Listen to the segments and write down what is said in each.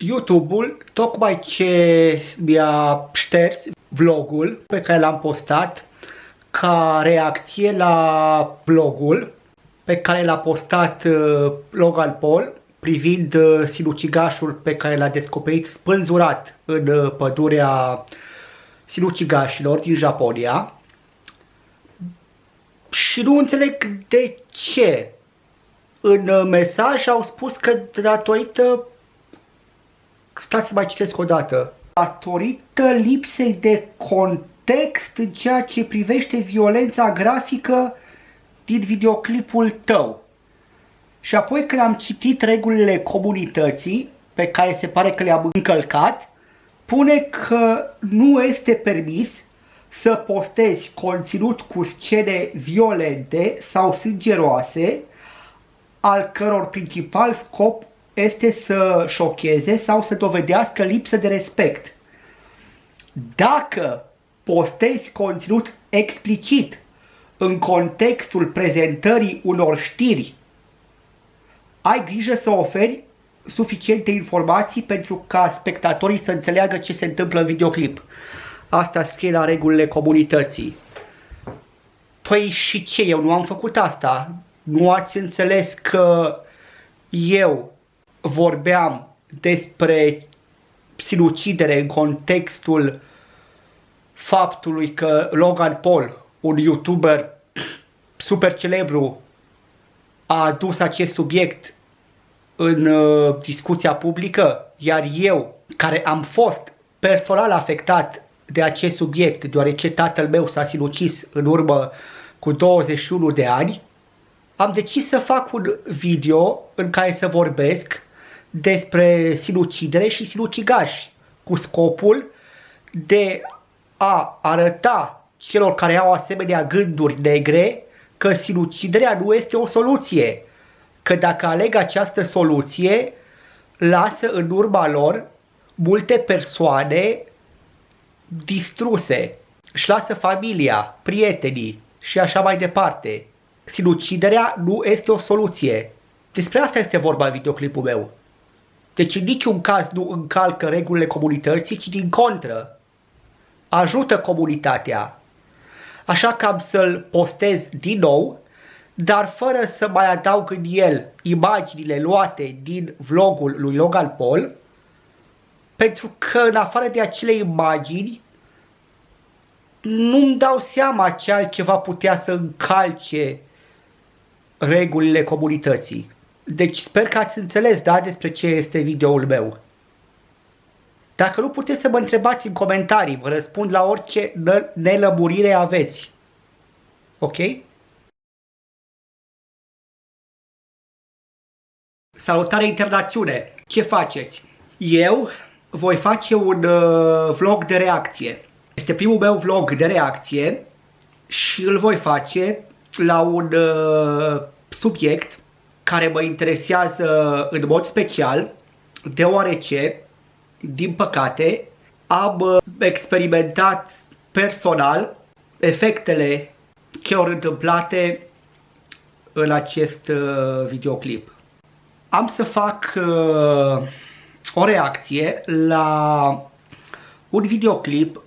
YouTube-ul tocmai ce mi-a șters vlogul pe care l-am postat ca reacție la vlogul pe care l-a postat Logan Paul privind sinucigașul pe care l-a descoperit spânzurat în pădurea sinucigașilor din Japonia. Și nu înțeleg de ce. În mesaj au spus că datorită, stați să mai citesc o dată, datorită lipsei de context în ceea ce privește violența grafică din videoclipul tău. Și apoi când am citit regulile comunității, pe care se pare că le-am încălcat, pune că nu este permis să postezi conținut cu scene violente sau sângeroase, al căror principal scop este să șocheze sau să dovedească lipsă de respect. Dacă postezi conținut explicit în contextul prezentării unor știri, ai grijă să oferi suficiente informații pentru ca spectatorii să înțeleagă ce se întâmplă în videoclip. Asta scrie la regulile comunității. Păi și ce? Eu nu am făcut asta. Nu ați înțeles că eu vorbeam despre sinucidere în contextul faptului că Logan Paul, un YouTuber super celebru, a adus acest subiect în discuția publică, iar eu, care am fost personal afectat de acest subiect, deoarece tatăl meu s-a sinucis în urmă cu 21 de ani, am decis să fac un video în care să vorbesc despre sinucidere și sinucigași, cu scopul de a arăta celor care au asemenea gânduri negre că sinuciderea nu este o soluție, că dacă aleg această soluție, lasă în urma lor multe persoane distruse, își lasă familia, prietenii și așa mai departe. Sinuciderea nu este o soluție. Despre asta este vorba în videoclipul meu. Deci în niciun caz nu încalcă regulile comunității, ci din contră. Ajută comunitatea. Așa că am să-l postez din nou, dar fără să mai adaug în el imaginile luate din vlogul lui Logan Paul, pentru că în afară de acele imagini nu-mi dau seama ce altceva putea să încalce regulile comunității. Deci sper că ați înțeles, da, despre ce este videoul meu. Dacă nu puteți să mă întrebați în comentarii, vă răspund la orice nelămurire aveți. Ok? Salutare internațiune! Ce faceți? Eu voi face un vlog de reacție. Este primul meu vlog de reacție și îl voi face la un subiect care mă interesează în mod special, deoarece, din păcate, am experimentat personal efectele celor întâmplate în acest videoclip. Am să fac o reacție la un videoclip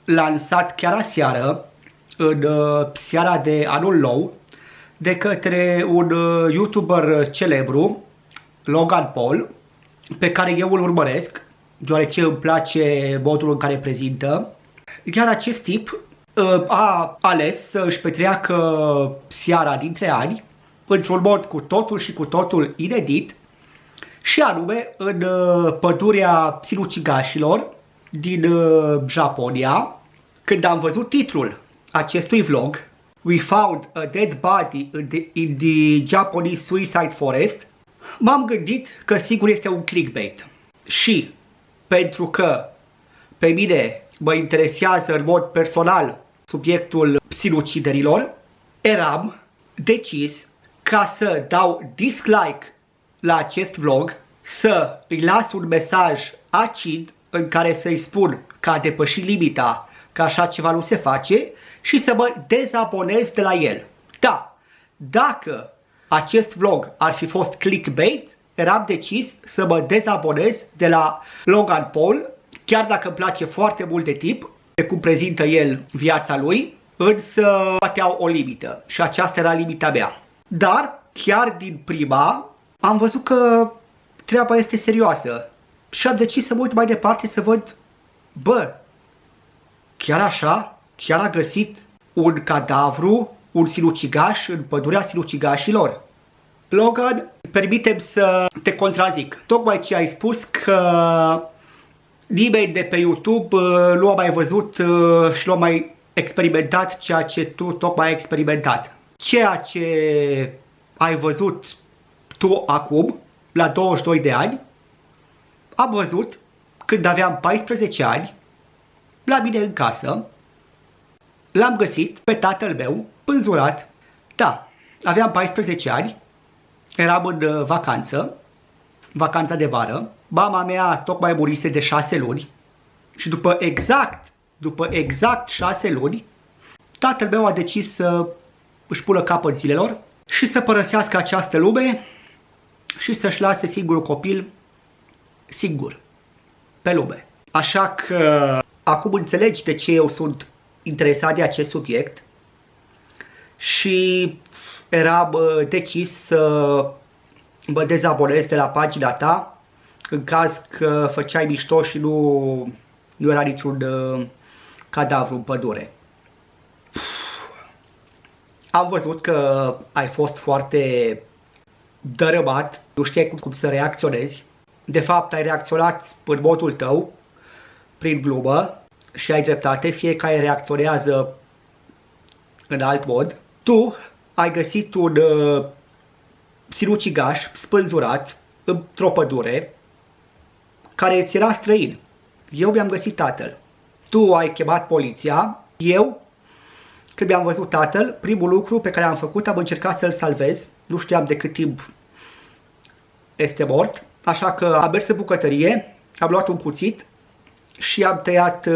lansat chiar aseară, în seara de anul nou, de către un YouTuber celebru, Logan Paul, pe care eu îl urmăresc, deoarece îmi place modul în care prezintă. Iar acest tip a ales să își petreacă seara dintre ani într-un mod cu totul și cu totul inedit, și anume în pădurea sinucigașilor din Japonia. Când am văzut titlul acestui vlog, We found a dead body in the Japanese suicide forest, m-am gândit că sigur este un clickbait. Și pentru că pe mine mă interesează în mod personal subiectul sinuciderilor, eram decis ca să dau dislike la acest vlog, să îi las un mesaj acid în care să-i spun că a depășit limita, că așa ceva nu se face, și să mă dezabonez de la el. Da, dacă acest vlog ar fi fost clickbait, eram decis să mă dezabonez de la Logan Paul, chiar dacă îmi place foarte mult de tip, de cum prezintă el viața lui, însă poate au o limită și aceasta era limita mea. Dar chiar din prima am văzut că treaba este serioasă și am decis să mă uit mai departe să văd, bă, chiar așa? Chiar a găsit un cadavru, un sinucigaș în pădurea sinucigașilor? Logan, permitem să te contrazic. Tocmai ce ai spus că nimeni de pe YouTube nu a mai văzut și nu a mai experimentat ceea ce tu tocmai ai experimentat. Ceea ce ai văzut tu acum, la 22 de ani, am văzut când aveam 14 ani, la mine în casă. L-am găsit pe tatăl meu, pânzurat. Da, aveam 14 ani, eram în vacanța de vară. Mama mea tocmai murise de 6 luni și după exact 6 luni, tatăl meu a decis să își pună capăt zilelor și să părăsească această lume și să-și lase singurul copil singur pe lume. Așa că acum înțelegi de ce eu sunt interesat de acest subiect și eram decis să mă dezabonez de la pagina ta în caz că făceai mișto și nu era niciun cadavru în pădure. Am văzut că ai fost foarte dărâmat, nu știai cum să reacționezi. De fapt, ai reacționat în modul tău, prin glumă, și ai dreptate, fiecare reacționează în alt mod. Tu ai găsit un sinucigaș spânzurat într-o pădure care îți era străin. Eu mi-am găsit tatăl. Tu ai chemat poliția. Eu, când mi-am văzut tatăl, primul lucru pe care am făcut, am încercat să-l salvez. Nu știam de cât timp este mort. Așa că am mers în bucătărie, am luat un cuțit și am tăiat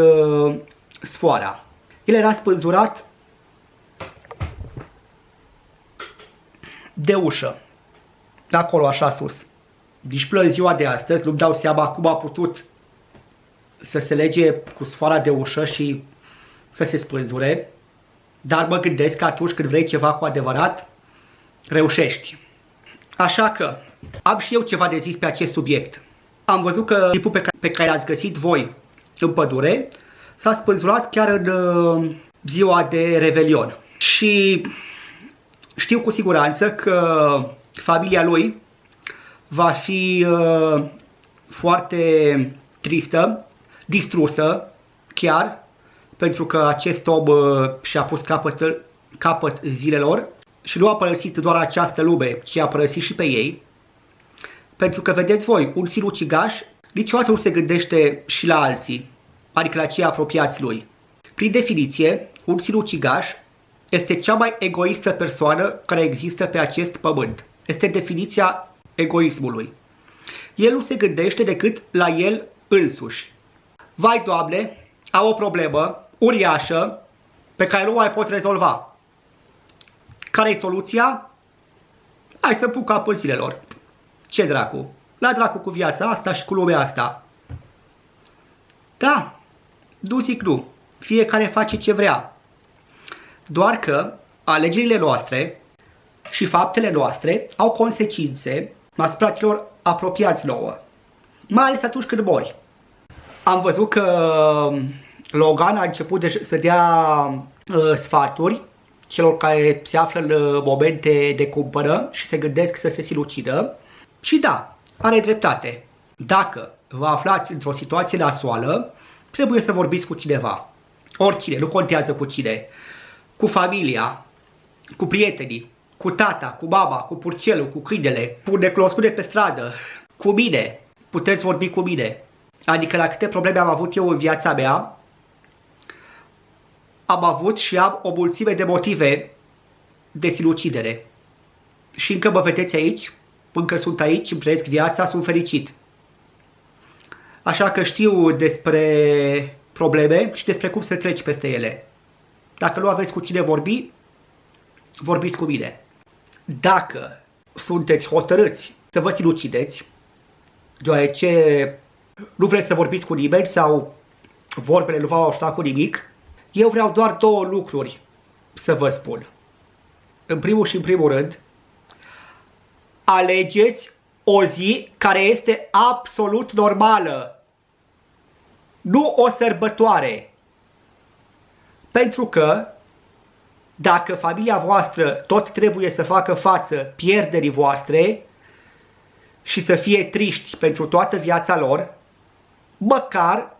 sfoara. El era spânzurat de ușă, de acolo așa sus. Nici până în ziua de astăzi nu-mi dau seama cum a putut să se lege cu sfoara de ușă și să se spânzure, dar mă gândesc că atunci când vrei ceva cu adevărat, reușești. Așa că am și eu ceva de zis pe acest subiect. Am văzut că tipul pe care l-ați găsit voi în pădure s-a spânzurat chiar în ziua de Revelion. Și știu cu siguranță că familia lui va fi foarte tristă, distrusă chiar, pentru că acest om și-a pus capăt zilelor și nu a părăsit doar această lume, ci a părăsit și pe ei. Pentru că, vedeți voi, un sinucigaș niciodată nu se gândește și la alții, adică la cei apropiați lui. Prin definiție, un sinucigaș este cea mai egoistă persoană care există pe acest pământ. Este definiția egoismului. El nu se gândește decât la el însuși. Vai, Doamne, am o problemă uriașă pe care nu mai pot rezolva. Care-i soluția? Hai să pun capăt zilelor. Ce dracu? La dracu cu viața asta și cu lumea asta. Da, nu zic nu. Fiecare face ce vrea. Doar că alegerile noastre și faptele noastre au consecințe asupra celor apropiați nouă. Mai ales atunci când mori. Am văzut că Logan a început să dea sfaturi celor care se află în momente de cumpără și se gândesc să se sinucidă. Și da, are dreptate. Dacă vă aflați într-o situație nasoală, trebuie să vorbiți cu cineva. Oricine, nu contează cu cine. Cu familia, cu prietenii, cu tata, cu mama, cu purcelul, cu câinele, cu necunoscute pe stradă, cu mine. Puteți vorbi cu mine. Adică la câte probleme am avut eu în viața mea, am avut și am o mulțime de motive de sinucidere. Și încă mă vedeți aici, încă sunt aici, îmi trăiesc viața, sunt fericit. Așa că știu despre probleme și despre cum să treci peste ele. Dacă nu aveți cu cine vorbi, vorbiți cu mine. Dacă sunteți hotărâți să vă sinucideți, deoarece nu vreți să vorbiți cu nimeni sau vorbele nu v-au ajutat cu nimic. Eu vreau doar două lucruri să vă spun. În primul și în primul rând, alegeți o zi care este absolut normală, nu o sărbătoare. Pentru că dacă familia voastră tot trebuie să facă față pierderii voastre și să fie triști pentru toată viața lor, măcar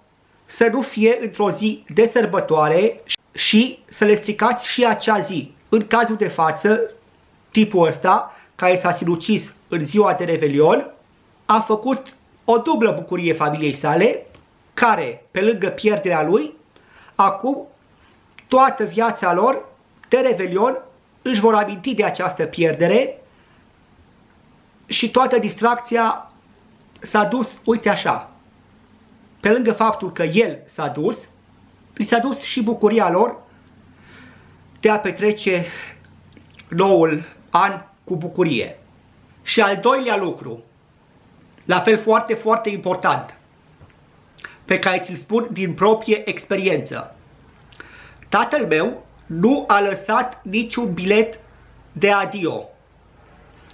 să nu fie într-o zi de sărbătoare și să le stricați și acea zi. În cazul de față, tipul ăsta, care s-a sinucis în ziua de Revelion, a făcut o dublă bucurie familiei sale, care, pe lângă pierderea lui, acum, toată viața lor de Revelion, își vor aminti de această pierdere și toată distracția s-a dus, uite așa. Pe lângă faptul că el s-a dus, li s-a dus și bucuria lor de a petrece noul an cu bucurie. Și al doilea lucru, la fel foarte, foarte important, pe care ți-l spun din proprie experiență. Tatăl meu nu a lăsat niciun bilet de adio.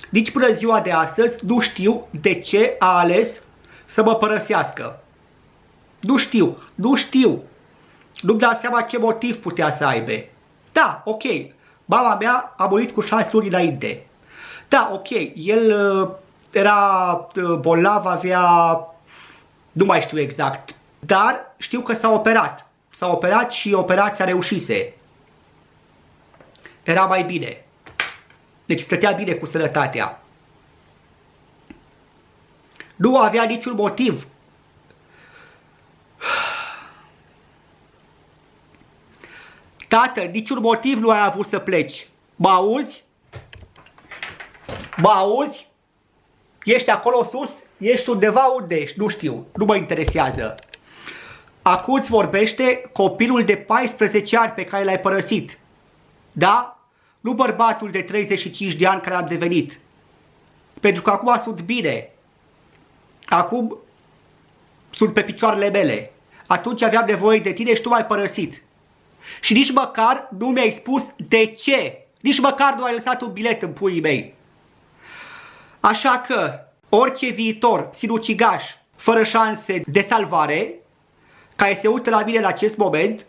Nici până ziua de astăzi nu știu de ce a ales să mă părăsească. Nu știu. Nu-mi dau seama ce motiv putea să aibă. Da, ok, mama mea a murit cu 6 luni înainte. Da, ok, el era bolnav, avea, nu mai știu exact, dar știu că s-a operat. S-a operat și operația reușise. Era mai bine. Deci stătea bine cu sănătatea. Nu avea niciun motiv. Tată, niciun motiv nu ai avut să pleci. Mă auzi? Mă auzi? Ești acolo sus? Ești undeva unde ești? Nu știu, nu mă interesează. Acum îți vorbește copilul de 14 ani pe care l-ai părăsit. Da? Nu bărbatul de 35 de ani care am devenit. Pentru că acum sunt bine. Acum sunt pe picioarele mele. Atunci aveam nevoie de tine și tu m-ai părăsit. Și nici măcar nu mi-ai spus de ce. Nici măcar nu ai lăsat un bilet în puii mei. Așa că orice viitor sinucigaș fără șanse de salvare, care se uită la mine în acest moment,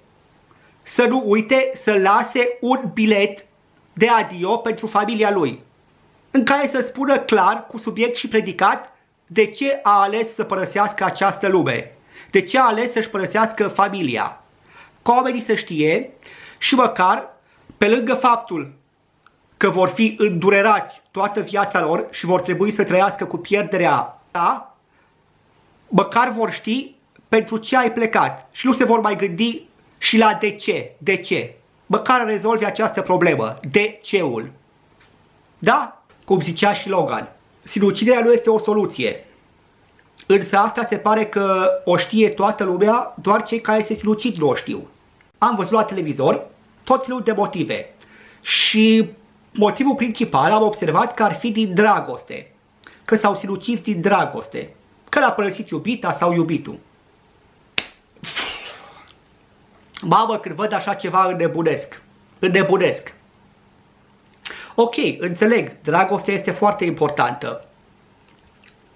să nu uite să lase un bilet de adio pentru familia lui, în care să spună clar, cu subiect și predicat, de ce a ales să părăsească această lume, de ce a ales să-și părăsească familia. Ca oamenii să știe și măcar, pe lângă faptul că vor fi îndurerați toată viața lor și vor trebui să trăiască cu pierderea ta, măcar vor ști pentru ce ai plecat și nu se vor mai gândi și la de ce, de ce. Măcar rezolvi această problemă, de ceul. Da? Cum zicea și Logan, sinuciderea nu este o soluție. Însă asta se pare că o știe toată lumea, doar cei care se sinucid nu o știu. Am văzut la televizor tot felul de motive și motivul principal am observat că ar fi din dragoste, că s-au sinucis din dragoste, că l-a părăsit iubita sau iubitul. Mamă, când văd așa ceva înnebunesc. Ok, înțeleg, dragostea este foarte importantă.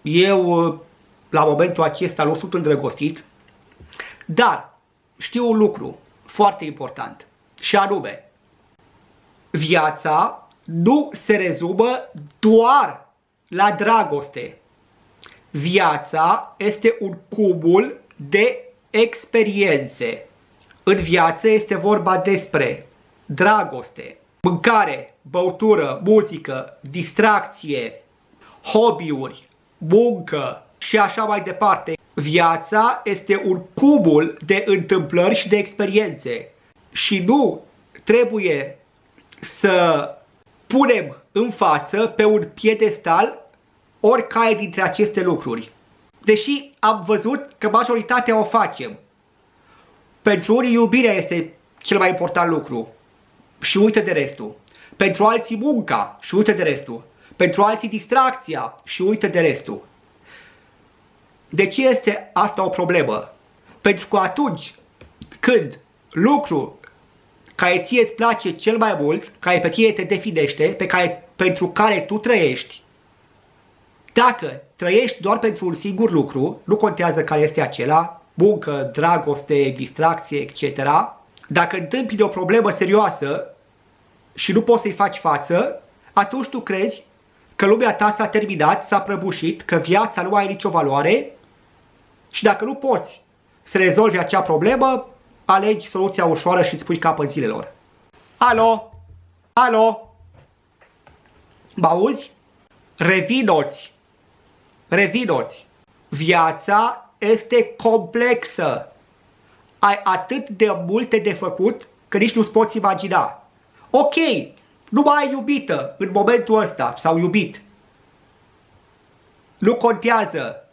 Eu, la momentul acesta, nu sunt îndrăgostit, dar știu un lucru foarte important, și anume, viața nu se rezumă doar la dragoste. Viața este un cumul de experiențe. În viață este vorba despre dragoste, mâncare, băutură, muzică, distracție, hobby-uri, muncă și așa mai departe. Viața este un cumul de întâmplări și de experiențe și nu trebuie să punem în față pe un piedestal oricare dintre aceste lucruri. Deși am văzut că majoritatea o facem. Pentru unii iubirea este cel mai important lucru și uite de restul. Pentru alții munca și uite de restul. pentru alții distracția și uită de restul. De ce este asta o problemă? Pentru că atunci când lucru care ție îți place cel mai mult, care pe tine te definește, pentru care tu trăiești, dacă trăiești doar pentru un singur lucru, nu contează care este acela, muncă, dragoste, distracție, etc. Dacă întâmpini o problemă serioasă și nu poți să-i faci față, atunci tu crezi că lumea ta s-a terminat, s-a prăbușit, că viața nu are nicio valoare și dacă nu poți să rezolvi acea problemă, alegi soluția ușoară și îți pui capăt zilelor. Alo? Alo? Mă auzi? Revinoți! Revinoți! Viața este complexă. Ai atât de multe de făcut că nici nu-ți poți imagina. Ok, nu mai ai iubită în momentul ăsta sau iubit. Nu contează.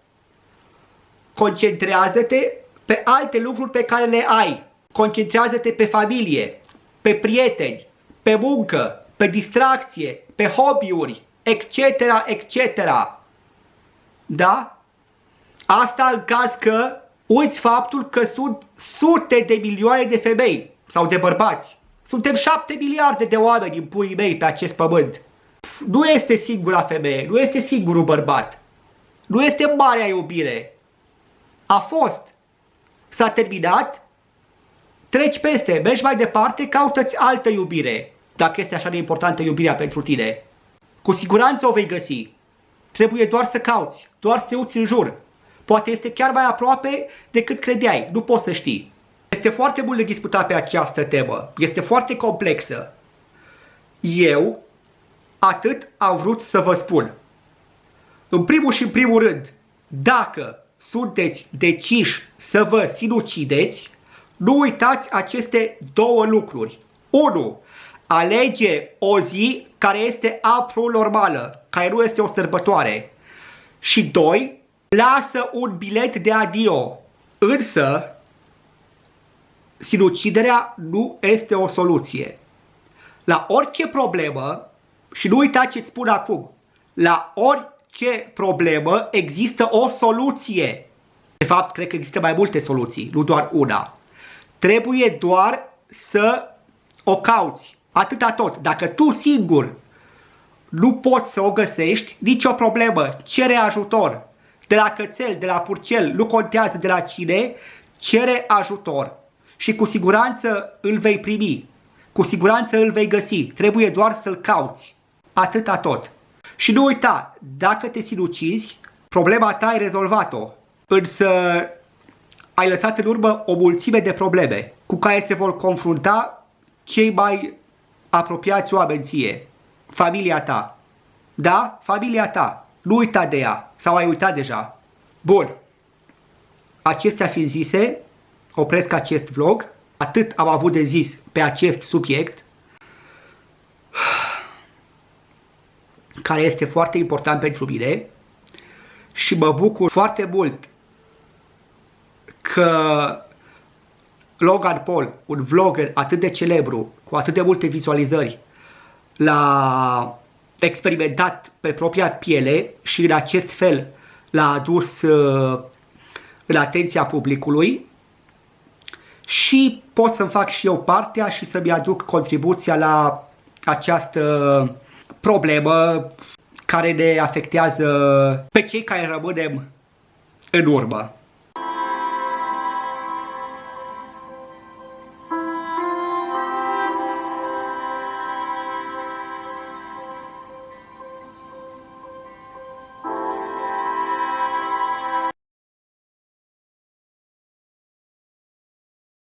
Concentrează-te pe alte lucruri pe care le ai. Concentrează-te pe familie, pe prieteni, pe muncă, pe distracție, pe hobby-uri, etc., etc. Da? Asta în caz că uiți faptul că sunt sute de milioane de femei sau de bărbați. Suntem 7 miliarde de oameni în puii mei pe acest pământ. Nu este singura femeie, nu este singurul bărbat. Nu este marea iubire. A fost. S-a terminat. Treci peste, mergi mai departe, caută-ți altă iubire. Dacă este așa de importantă iubirea pentru tine. Cu siguranță o vei găsi. Trebuie doar să cauți, doar să te uiți în jur. Poate este chiar mai aproape decât credeai, nu poți să știi. Este foarte mult de discutat pe această temă, este foarte complexă. Eu atât am vrut să vă spun. În primul și în primul rând, dacă sunteți deciși să vă sinucideți, nu uitați aceste două lucruri. 1. Alege o zi care este absolut normală, care nu este o sărbătoare. Și 2. Lasă un bilet de adio. Însă, sinuciderea nu este o soluție. La orice problemă, și nu uita ce-ți spun acum, la orice problemă există o soluție. De fapt, cred că există mai multe soluții, nu doar una. Trebuie doar să o cauți. Atâta tot. Dacă tu singur nu poți să o găsești, nicio problemă. Cere ajutor. De la cățel, de la purcel, nu contează de la cine, cere ajutor. Și cu siguranță îl vei primi. Cu siguranță îl vei găsi. Trebuie doar să-l cauți. Atâta tot. Și nu uita, dacă te sinucizi, problema ta ai rezolvat-o. Însă ai lăsat în urmă o mulțime de probleme cu care se vor confrunta cei mai apropiați oameni ție. Familia ta. Da? Familia ta. Nu uita de ea. Sau ai uitat deja. Bun. Acestea fiind zise, opresc acest vlog. Atât am avut de zis pe acest subiect, care este foarte important pentru mine. Și mă bucur foarte mult că Logan Paul, un vlogger atât de celebru, cu atât de multe vizualizări, l-a experimentat pe propria piele și în acest fel l-a adus în atenția publicului și pot să-mi fac și eu partea și să-mi aduc contribuția la această problemă care ne afectează pe cei care rămânem în urmă.